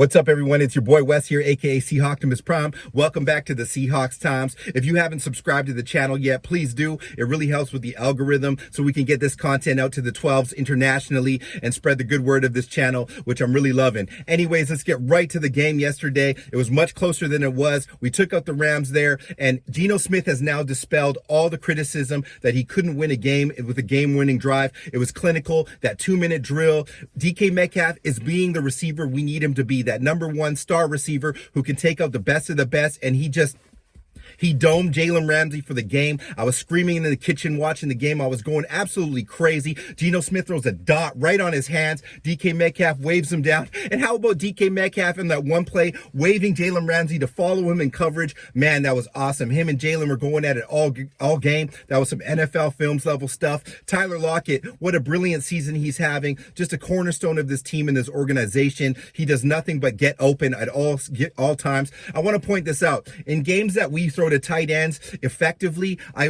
What's up, everyone? It's your boy Wes here, aka Seahawks Prime. Welcome back to the Seahawks Times. If you haven't subscribed to the channel yet, please do. It really helps with the algorithm so we can get this content out to the 12s internationally and spread the good word of this channel, which I'm really loving. Anyways, let's get right to the game yesterday. It was much closer than it was. We took out the Rams there, and Geno Smith has now dispelled all the criticism that he couldn't win a game with a game-winning drive. It was clinical, that 2-minute drill. DK Metcalf is being the receiver we need him to be, that number one star receiver who can take out the best of the best, and he domed Jalen Ramsey for the game. I was screaming in the kitchen watching the game. I was going absolutely crazy. Geno Smith throws a dot right on his hands. DK Metcalf waves him down. And how about DK Metcalf in that one play, waving Jalen Ramsey to follow him in coverage? Man, that was awesome. Him and Jalen were going at it all game. That was some NFL Films level stuff. Tyler Lockett, what a brilliant season he's having. Just a cornerstone of this team and this organization. He does nothing but get open at all times. I want to point this out. In games that we throw to tight ends effectively, I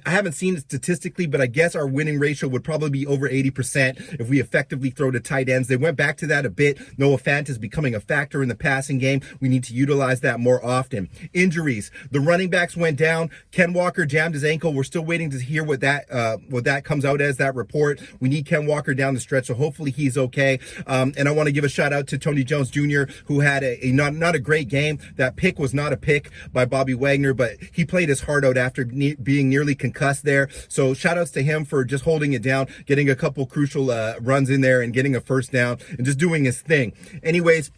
haven't seen it statistically, but I guess our winning ratio would probably be over 80% if we effectively throw to tight ends. They went back to that a bit. Noah Fant is becoming a factor in the passing game. We need to utilize that more often. Injuries. The running backs went down. Ken Walker jammed his ankle. We're still waiting to hear what that comes out as, that report. We need Ken Walker down the stretch, so hopefully he's okay. And I want to give a shout out to Tony Jones Jr., who had not a great game. That pick was not a pick by Bobby Wagner, but he played his heart out after being nearly concussed there. So shout outs to him for just holding it down, getting a couple crucial runs in there and getting a first down and just doing his thing. Anyways,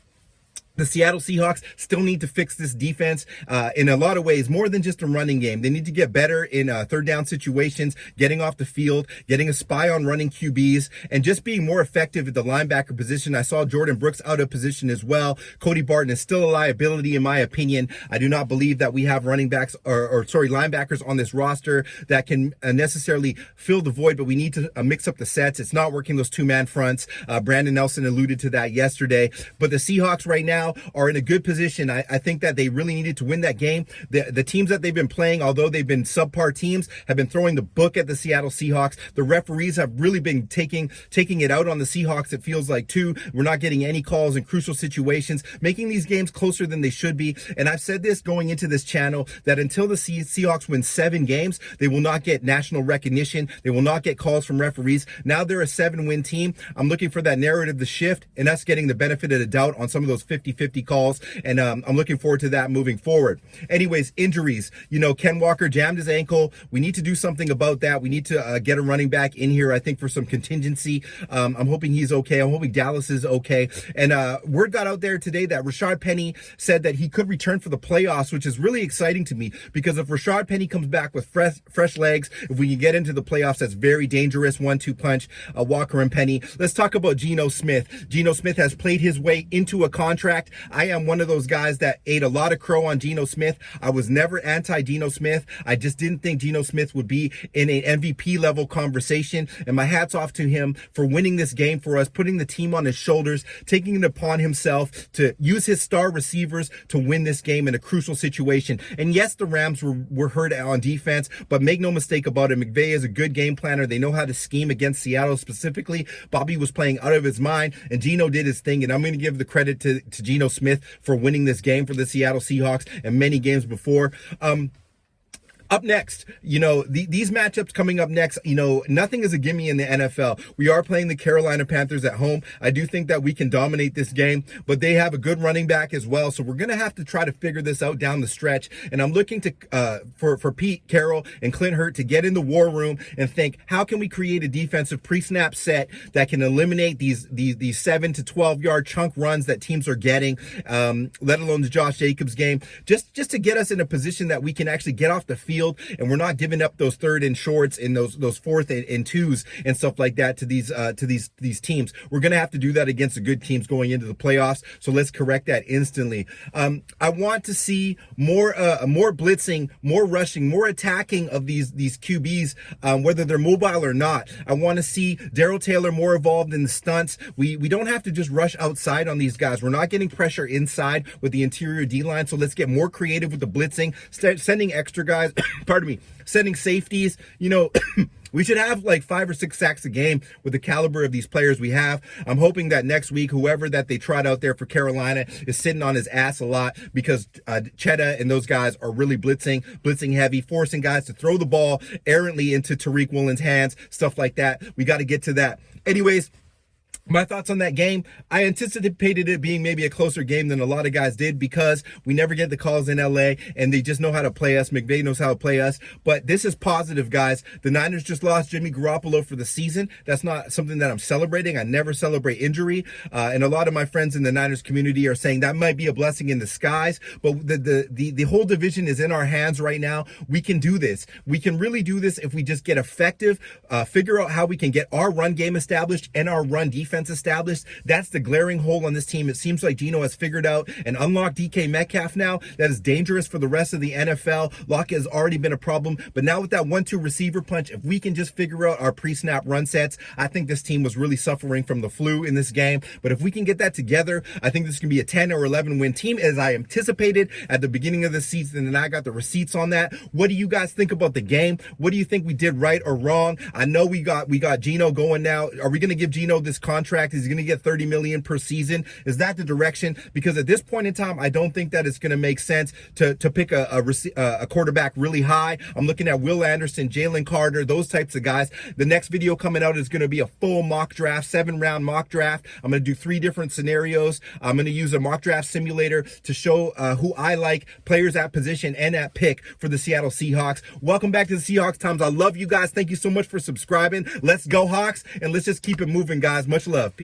the Seattle Seahawks still need to fix this defense in a lot of ways, more than just a running game. They need to get better in third down situations, getting off the field, getting a spy on running QBs, and just being more effective at the linebacker position. I saw Jordan Brooks out of position as well. Cody Barton is still a liability in my opinion. I do not believe that we have linebackers on this roster that can necessarily fill the void, but we need to mix up the sets. It's not working, those two-man fronts. Brandon Nelson alluded to that yesterday. But the Seahawks right now are in a good position. I think that they really needed to win that game. The teams that they've been playing, although they've been subpar teams, have been throwing the book at the Seattle Seahawks. The referees have really been taking it out on the Seahawks, it feels like, too. We're not getting any calls in crucial situations, making these games closer than they should be. And I've said this going into this channel, that until the Seahawks win 7 games, they will not get national recognition. They will not get calls from referees. Now they're a 7-win team. I'm looking for that narrative to shift and us getting the benefit of the doubt on some of those 50-50 calls, and I'm looking forward to that moving forward. Anyways, injuries. Ken Walker jammed his ankle. We need to do something about that. We need to get a running back in here, I think, for some contingency. I'm hoping he's okay. I'm hoping Dallas is okay. And word got out there today that Rashad Penny said that he could return for the playoffs, which is really exciting to me, because if Rashad Penny comes back with fresh legs, if we can get into the playoffs, that's very dangerous. 1-2 punch, Walker and Penny. Let's talk about Geno Smith. Geno Smith has played his way into a contract. I am one of those guys that ate a lot of crow on Geno Smith. I was never anti-Geno Smith. I just didn't think Geno Smith would be in an MVP level conversation. And my hat's off to him for winning this game for us, putting the team on his shoulders, taking it upon himself to use his star receivers to win this game in a crucial situation. And yes, the Rams were hurt on defense, but make no mistake about it, McVay is a good game planner. They know how to scheme against Seattle specifically. Bobby was playing out of his mind, and Geno did his thing. And I'm going to give the credit to Geno Smith for winning this game for the Seattle Seahawks and many games before. Up next, these matchups coming up next, nothing is a gimme in the NFL. We are playing the Carolina Panthers at home. I do think that we can dominate this game, but they have a good running back as well. So we're going to have to try to figure this out down the stretch. And I'm looking to for Pete Carroll and Clint Hurt to get in the war room and think, how can we create a defensive pre-snap set that can eliminate these 7 to 12 yard chunk runs that teams are getting, let alone the Josh Jacobs game, just to get us in a position that we can actually get off the field and we're not giving up those 3rd and shorts and those 4th and 2s and stuff like that to these teams. We're going to have to do that against the good teams going into the playoffs. So let's correct that instantly. I want to see more blitzing, more rushing, more attacking of these QBs, whether they're mobile or not. I want to see Darrell Taylor more involved in the stunts. We don't have to just rush outside on these guys. We're not getting pressure inside with the interior D line. So let's get more creative with the blitzing, sending extra guys pardon me, sending safeties, you know, we should have like 5 or 6 sacks a game with the caliber of these players we have. I'm hoping that next week, whoever that they trot out there for Carolina is sitting on his ass a lot, because Chetta and those guys are really blitzing heavy, forcing guys to throw the ball errantly into Tariq Woolen's hands, stuff like that. We got to get to that. Anyways, my thoughts on that game, I anticipated it being maybe a closer game than a lot of guys did, because we never get the calls in LA and they just know how to play us. McVay knows how to play us. But this is positive, guys. The Niners just lost Jimmy Garoppolo for the season. That's not something that I'm celebrating. I never celebrate injury. And a lot of my friends in the Niners community are saying that might be a blessing in disguise. But the whole division is in our hands right now. We can do this. We can really do this if we just get effective, figure out how we can get our run game established and our run defense established. That's the glaring hole on this team. It seems like Geno has figured out and unlocked DK Metcalf now. That is dangerous for the rest of the NFL. Lockett has already been a problem, but now with that 1-2 receiver punch, if we can just figure out our pre-snap run sets, I think this team was really suffering from the flu in this game. But if we can get that together, I think this can be a 10 or 11 win team, as I anticipated at the beginning of the season, and I got the receipts on that. What do you guys think about the game? What do you think we did right or wrong? I know we got Geno going now. Are we going to give Geno this contract? Is he going to get $30 million per season? Is that the direction? Because at this point in time, I don't think that it's going to make sense to pick a quarterback really high. I'm looking at Will Anderson, Jalen Carter, those types of guys. The next video coming out is going to be a full mock draft, 7-round mock draft. I'm going to do 3 different scenarios. I'm going to use a mock draft simulator to show who I like, players at position and at pick for the Seattle Seahawks. Welcome back to the Seahawks Times. I love you guys. Thank you so much for subscribing. Let's go Hawks, and let's just keep it moving, guys. Much love.